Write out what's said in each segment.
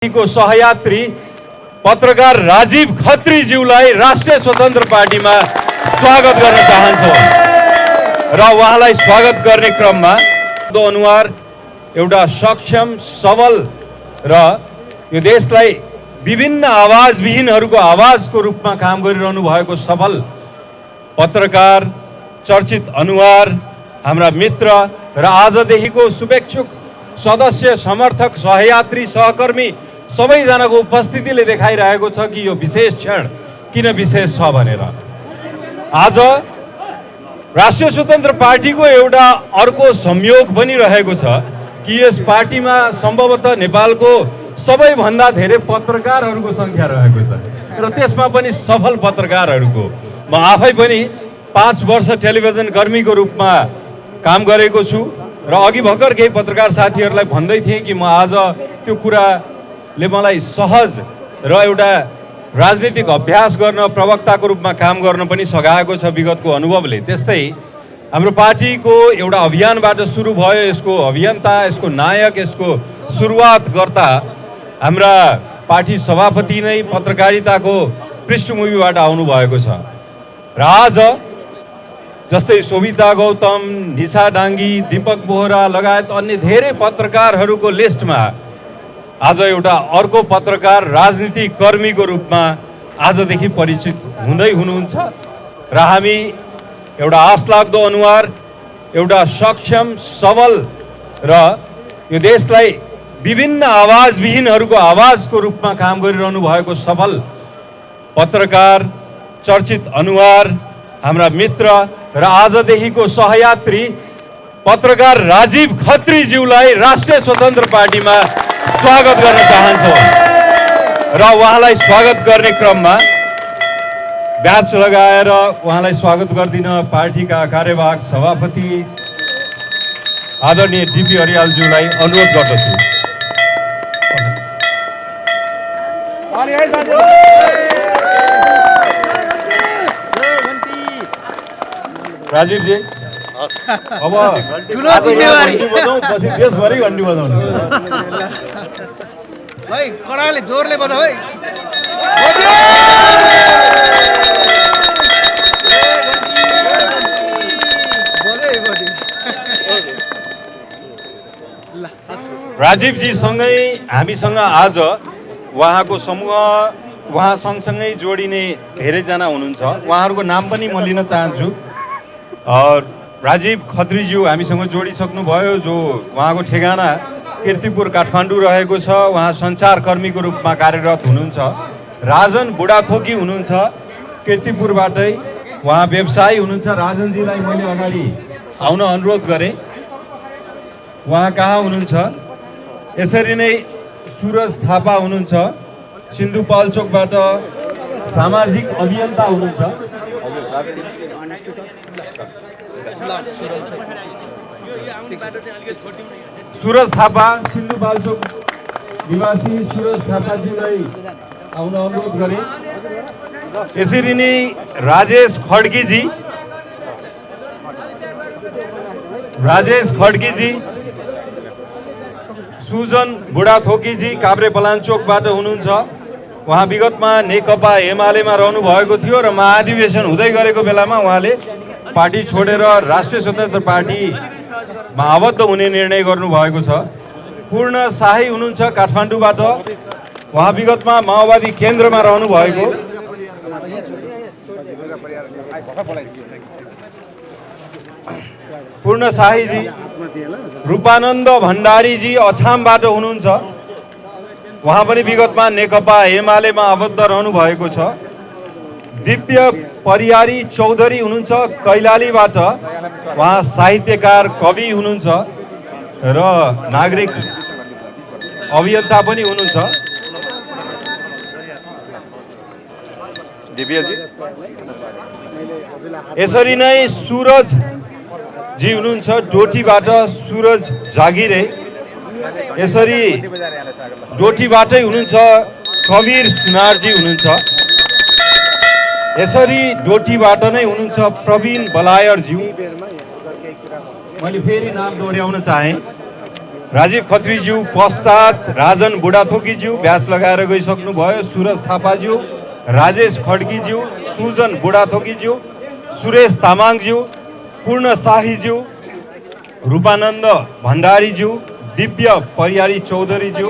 को सहयात्री पत्रकार राजीव खत्रीज्यूलाई राष्ट्रिय स्वतन्त्र पार्टीमा स्वागत गर्न चाहन्छौँ र उहाँलाई स्वागत गर्ने क्रममा अनुहार एउटा सक्षम सबल र यो देशलाई विभिन्न आवाजविहीनहरूको आवाजको रूपमा काम गरिरहनु भएको सफल पत्रकार चर्चित अनुहार हाम्रा मित्र र आजदेखिको शुभेच्छुक सदस्य समर्थक सहयात्री सहकर्मी सबैजनाको उपस्थितिले देखाइरहेको छ कि यो विशेष क्षण किन विशेष छ भनेर। आज राष्ट्रिय स्वतन्त्र पार्टीको एउटा अर्को संयोग पनि रहेको छ कि यस पार्टीमा सम्भवतः नेपालको सबैभन्दा धेरै पत्रकारहरूको सङ्ख्या रहेको छ र त्यसमा पनि सफल पत्रकारहरूको। म आफै पनि 5 वर्ष टेलिभिजन कर्मीको रूपमा काम गरेको छु र अघि भर्खर केही पत्रकार साथीहरूलाई भन्दै थिएँ कि म आज त्यो कुराले मलाई सहज र एउटा राजनीतिक अभ्यास गर्न प्रवक्ताको रूपमा काम गर्न पनि सघाएको छ विगतको अनुभवले। त्यस्तै हाम्रो पार्टीको एउटा अभियानबाट सुरु भयो। यसको अभियन्ता, यसको नायक, यसको सुरुवात गर्दा हाम्रा पार्टी सभापति नै पत्रकारिताको पृष्ठभूमिबाट आउनुभएको छ र आज जस्तै शोभिता गौतम, निशा डाङ्गी, दीपक बोहरा लगायत अन्य धेरै पत्रकारहरूको लिस्टमा आज एउटा अर्को पत्रकार राजनीतिक कर्मीको रूपमा आजदेखि परिचित हुँदै हुनुहुन्छ र हामी एउटा आशलाग्दो अनुहार, एउटा सक्षम सबल र यो देशलाई विभिन्न आवाजविहीनहरूको आवाजको रूपमा काम गरिरहनु भएको सफल पत्रकार चर्चित अनुहार हाम्रा मित्र र आजदेखिको सहयात्री पत्रकार राजीव खत्रीज्यूलाई राष्ट्रिय स्वतन्त्र पार्टीमा स्वागत गर्न चाहन्छौँ र उहाँलाई स्वागत गर्ने क्रममा ब्याच लगाएर उहाँलाई स्वागत गरिदिन पार्टीका कार्यवाहक सभापति आदरणीय डिपी अरियालज्यूलाई अनुरोध गर्दछु। राजीव जी अब ठुलो जिम्मेवारी पछि देशभरि घन्टी बजाउनु है, कडाले जोरले बजाऊ है। राजीव जी सँगै हामीसँग आज उहाँको समूह, उहाँ सँगसँगै जोडिने धेरैजना हुनुहुन्छ। उहाँहरूको नाम पनि म लिन चाहन्छु। राजीव खत्रीज्यू हामीसँग जोडिसक्नुभयो, जो उहाँको ठेगाना कीर्तिपुर काठमाडौँ रहेको छ। उहाँ सञ्चारकर्मीको रूपमा कार्यरत हुनुहुन्छ। राजन बुढाथोकी हुनुहुन्छ कीर्तिपुरबाटै, उहाँ व्यवसायी हुनुहुन्छ। राजनजीलाई मैले अगाडि आउन अनुरोध गरेँ, उहाँ कहाँ हुनुहुन्छ? यसरी नै सुरज थापा हुनुहुन्छ सिन्धुपाल्चोकबाट, सामाजिक अभियन्ता हुनुहुन्छ। सुरज थापा सिन्धुपाल्चोक निवासी सुरज थापाजीलाई आउन अनुरोध गरेँ। यसरी नै राजेश खड्कीजी, सुजन बुढाथोकीजी काभ्रे पलाञ्चोकबाट हुनुहुन्छ। उहाँ विगतमा नेकपा एमालेमा रहनु भएको थियो र महाधिवेशन हुँदै गरेको बेलामा उहाँले पार्टी छोडेर राष्ट्रिय स्वतन्त्र पार्टीमा आबद्ध हुने निर्णय गर्नुभएको छ। पूर्ण शाही हुनुहुन्छ काठमाडौँबाट, उहाँ विगतमा माओवादी केन्द्रमा रहनु भएको। पूर्ण शाहीजी, रूपानन्द भण्डारीजी अछामबाट हुनुहुन्छ। उहाँ पनि विगतमा नेकपा एमालेमा आबद्ध रहनु भएको छ। दिव्य परियारी चौधरी हुनुहुन्छ कैलालीबाट, उहाँ साहित्यकार, कवि हुनुहुन्छ र नागरिक अभियन्ता पनि हुनुहुन्छ। दिव्यजी, यसरी नै सुरज जी हुनुहुन्छ डोटीबाट, सुरज जागिरे। यसरी डोटीबाटै हुनुहुन्छ कवीर सुनारजी हुनुहुन्छ। यसरी डोटीबाट नै हुनुहुन्छ प्रवीण बलायरज्यू। मैले फेरि नाम दोहोऱ्याउन चाहेँ। राजीव खत्रीज्यू पश्चात राजन बुढाथोकीज्यू ब्याज लगाएर गइसक्नुभयो। सुरज थापाज्यू, राजेश खड्कीज्यू, सुजन बुढाथोकीज्यू, सुरेश तामाङज्यू, पूर्ण शाहीज्यू, रूपानन्द भण्डारीज्यू, दिव्य परियारी चौधरीज्यू,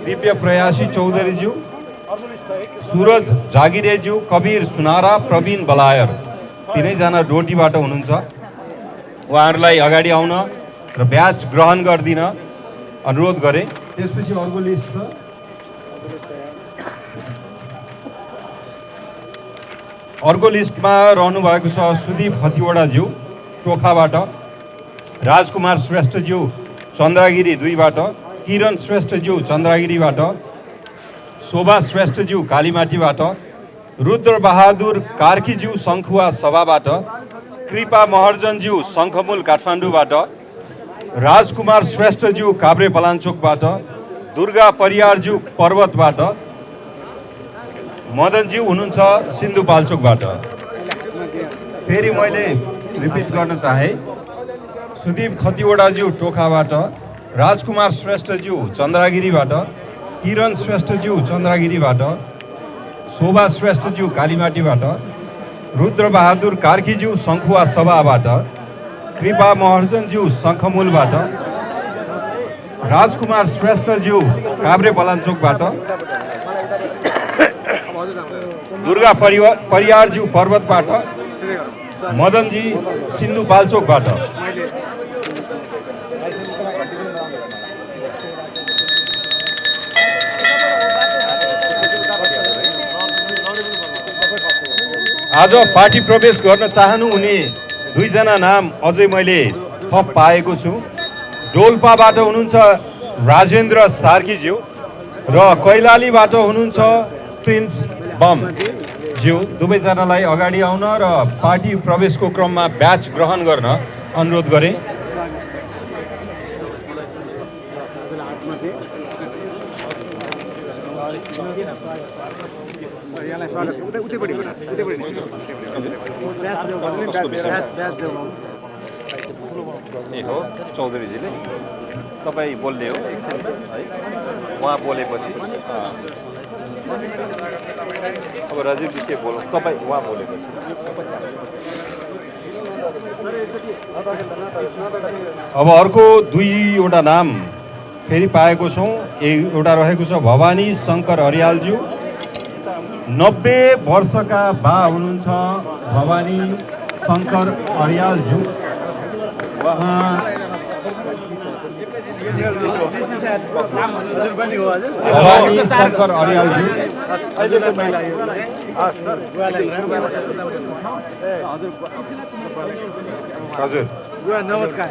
दिव्य प्रयासी चौधरीज्यू, सुरज जागिरेज्यू, कबीर सुनारा, प्रवीण बलायर, तीनैजना डोटीबाट हुनुहुन्छ। उहाँहरूलाई अगाडि आउन र ब्याज ग्रहण गरिदिन अनुरोध गरे। त्यसपछि अर्को लिस्ट छ। अर्को लिस्टमा रहनु भएको छ सुदीप हतिवडाज्यू टोखाबाट, राजकुमार श्रेष्ठज्यू चन्द्रगिरी 2 बाट, किरण श्रेष्ठज्यू चन्द्रगिरीबाट, शोभा श्रेष्ठज्यू कालीमाटीबाट, रुद्र बहादुर कार्कीज्यू शङ्खुवा सभाबाट, कृपा महर्जनज्यू शङ्खमूल काठमाडौँबाट, राजकुमार श्रेष्ठज्यू काभ्रे पलाञ्चोकबाट, दुर्गा परियारज्यू पर्वतबाट, मदनज्यू हुनुहुन्छ सिन्धुपाल्चोकबाट। फेरि मैले रिपिट गर्न चाहे, सुदीप खतिवडाज्यू टोखाबाट, राजकुमार श्रेष्ठज्यू चन्द्रगिरीबाट, किरण श्रेष्ठज्यू चन्द्रगिरीबाट, शोभा श्रेष्ठज्यू कालीमाटीबाट, रुद्र बहादुर कार्कीज्यू शङ्खुवा सभाबाट, कृपा महर्जनज्यू शङ्खमूलबाट, राजकुमार श्रेष्ठज्यू काभ्रे पलाञ्चोकबाट, दुर्गा परियारज्यू पर्वतबाट, मदनजी सिन्धुपाल्चोकबाट। आज पार्टी प्रवेश गर्न चाहनु हुने 2 जना नाम अझै मैले थप पाएको छु। डोल्पाबाट हुनुहुन्छ राजेन्द्र सार्कीज्यू र कैलालीबाट हुनुहुन्छ प्रिन्स बम ज्यू। दुवैजनालाई अगाडि आउन र पार्टी प्रवेशको क्रममा ब्याज ग्रहण गर्न अनुरोध गरे। हो चौधरीजीले तपाईँ बोल्ने हो एकछिन है, उहाँ बोलेपछि अब राजीवजी के बोल्नु, तपाईँ उहाँ बोलेपछि। अब अर्को 2 नाम फेरि पाएको छौँ। एउटा रहेको छ भवानी शङ्कर हरियालज्यू, 90 वर्षका बा हुनुहुन्छ भवानी शङ्कर हरियालज्यू। उहाँ भवानी शङ्कर हरियालज्यू। हजुर नमस्कार।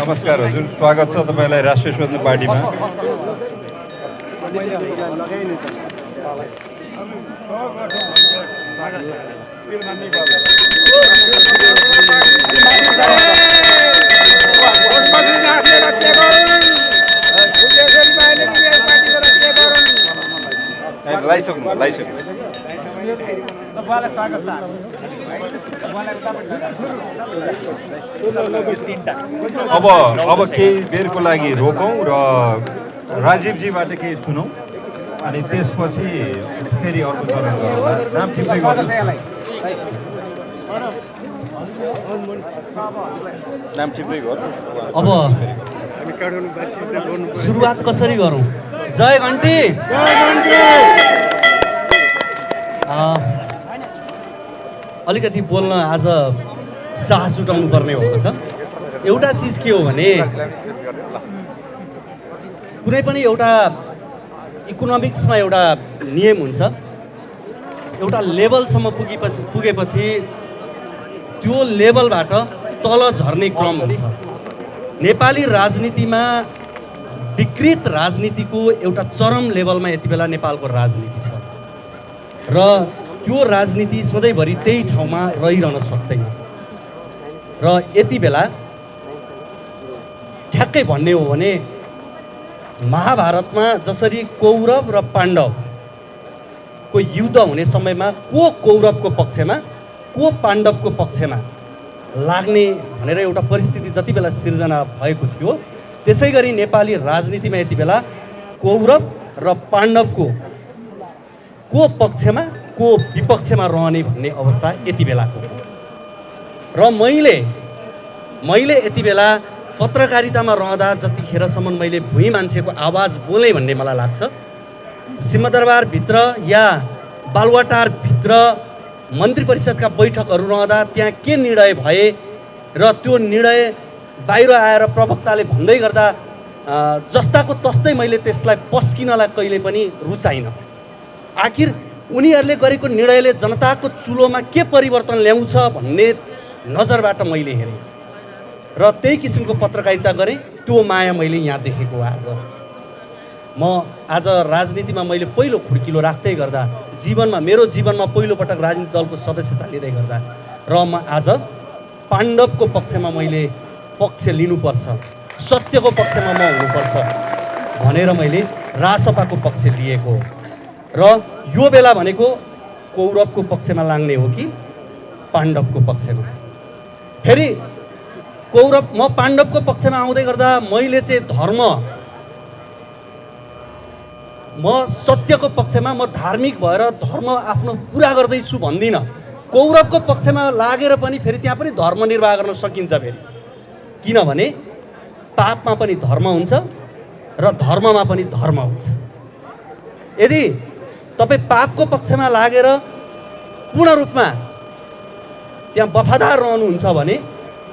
नमस्कार हजुर, स्वागत छ तपाईँलाई राष्ट्रिय स्वतन्त्र पार्टीमा। अब केही बेरको लागि रोकौँ र राजीवजीबाट केही सुनौँ अनि त्यसपछि फेरि अर्को चरण गरौँला। नाम टिप्दै गर्नु, नाम टिप्दै गर्नु। अब सुरुवात कसरी गरौँ? जय घन्टी। अलिकति बोल्न आज साहस जुटाउनु पर्ने भएको छ। एउटा चिज के हो भने कुनै पनि एउटा इकोनोमिक्समा एउटा नियम हुन्छ, एउटा लेभलसम्म पुगेपछि त्यो लेभलबाट तल झर्ने क्रम हुन्छ। नेपाली राजनीतिमा विकृत राजनीतिको एउटा चरम लेभलमा यति बेला नेपालको राजनीति छ र त्यो राजनीति सधैँभरि त्यही ठाउँमा रहिरहन सक्दैन। र यति बेला ठ्याक्कै भन्ने हो भने महाभारतमा जसरी कौरव र पाण्डवको युद्ध हुने समयमा को कौरवको पक्षमा को पाण्डवको पक्षमा लाग्ने भनेर एउटा परिस्थिति जति बेला सिर्जना भएको थियो, त्यसै गरी नेपाली राजनीतिमा यति बेला कौरव र पाण्डवको को पक्षमा को विपक्षमा रहने भन्ने अवस्था यति बेलाको हो। र मैले यति बेला पत्रकारितामा रहँदा जतिखेरसम्म मैले भुइँ मान्छेको आवाज बोलेँ भन्ने मलाई लाग्छ, सिंहदरबारभित्र या बालुवाटारभित्र मन्त्री परिषदका बैठकहरू रहँदा त्यहाँ के निर्णय भए र त्यो निर्णय बाहिर आएर प्रवक्ताले भन्दै गर्दा जस्ताको तस्तै मैले त्यसलाई पस्किनलाई कहिले पनि रुचाइनँ। आखिर उनीहरूले गरेको निर्णयले जनताको चुलोमा के परिवर्तन ल्याउँछ भन्ने नजरबाट मैले हेरेँ र त्यही किसिमको पत्रकारिता गरेँ। त्यो माया मैले यहाँ देखेको आज राजनीतिमा मैले पहिलो खुड्किलो राख्दै गर्दा मेरो जीवनमा पहिलोपटक राजनीतिक दलको सदस्यता लिँदै गर्दा र म आज पाण्डवको पक्षमा मैले पक्ष लिनुपर्छ, सत्यको पक्षमा म हुनुपर्छ भनेर मैले रासपाको पक्ष लिएको र यो बेला भनेको कौरवको पक्षमा लाग्ने हो कि पाण्डवको पक्षमा। फेरि म पाण्डवको पक्षमा आउँदै गर्दा मैले चाहिँ म सत्यको पक्षमा म धार्मिक भएर धर्म आफ्नो पुरा गर्दैछु भन्दिनँ। कौरवको पक्षमा लागेर पनि फेरि त्यहाँ पनि धर्म निर्वाह गर्न सकिन्छ फेरि, किनभने पापमा पनि धर्म हुन्छ र धर्ममा पनि धर्म हुन्छ। यदि तपाईँ पापको पक्षमा लागेर पूर्ण रूपमा त्यहाँ वफादार रहनुहुन्छ भने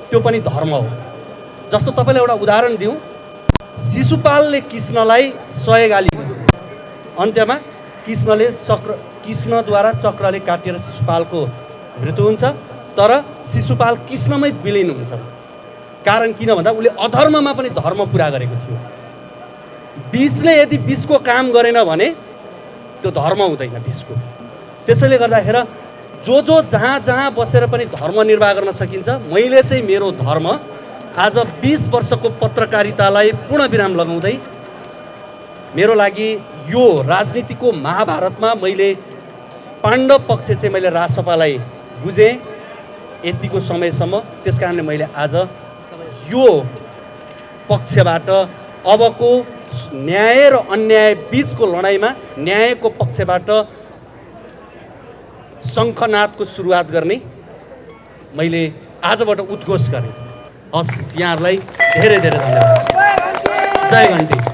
त्यो पनि धर्म हो। जस्तो तपाईँलाई एउटा उदाहरण दिउँ, शिशुपालले कृष्णलाई 100 गाली दिन्छ, अन्त्यमा कृष्णद्वारा चक्रले काटिएर शिशुपालको मृत्यु हुन्छ, तर शिशुपाल कृष्णमै विलिन हुन्छ। कारण किन भन्दा उसले अधर्ममा पनि धर्म पुरा गरेको थियो। विषले यदि विषको काम गरेन भने त्यो धर्म हुँदैन विषको। त्यसैले गर्दाखेरि जो जहाँ बसेर पनि धर्म निर्वाह गर्न सकिन्छ। मैले चाहिँ मेरो धर्म आज 20 वर्षको पत्रकारितालाई पूर्ण विराम लगाउँदै मेरो लागि यो राजनीतिको महाभारतमा मैले पाण्डव पक्ष चाहिँ मैले रासपालाई बुझेँ यतिको समयसम्म। त्यस कारणले मैले आज यो पक्षबाट अबको न्याय र अन्याय बिचको लडाइँमा न्यायको पक्षबाट शङ्खनादको सुरुवात गर्ने मैले आजबाट उद्घोष गरेँ। हस्, यहाँहरूलाई धेरै धेरै धन्यवाद। जय घन्टी।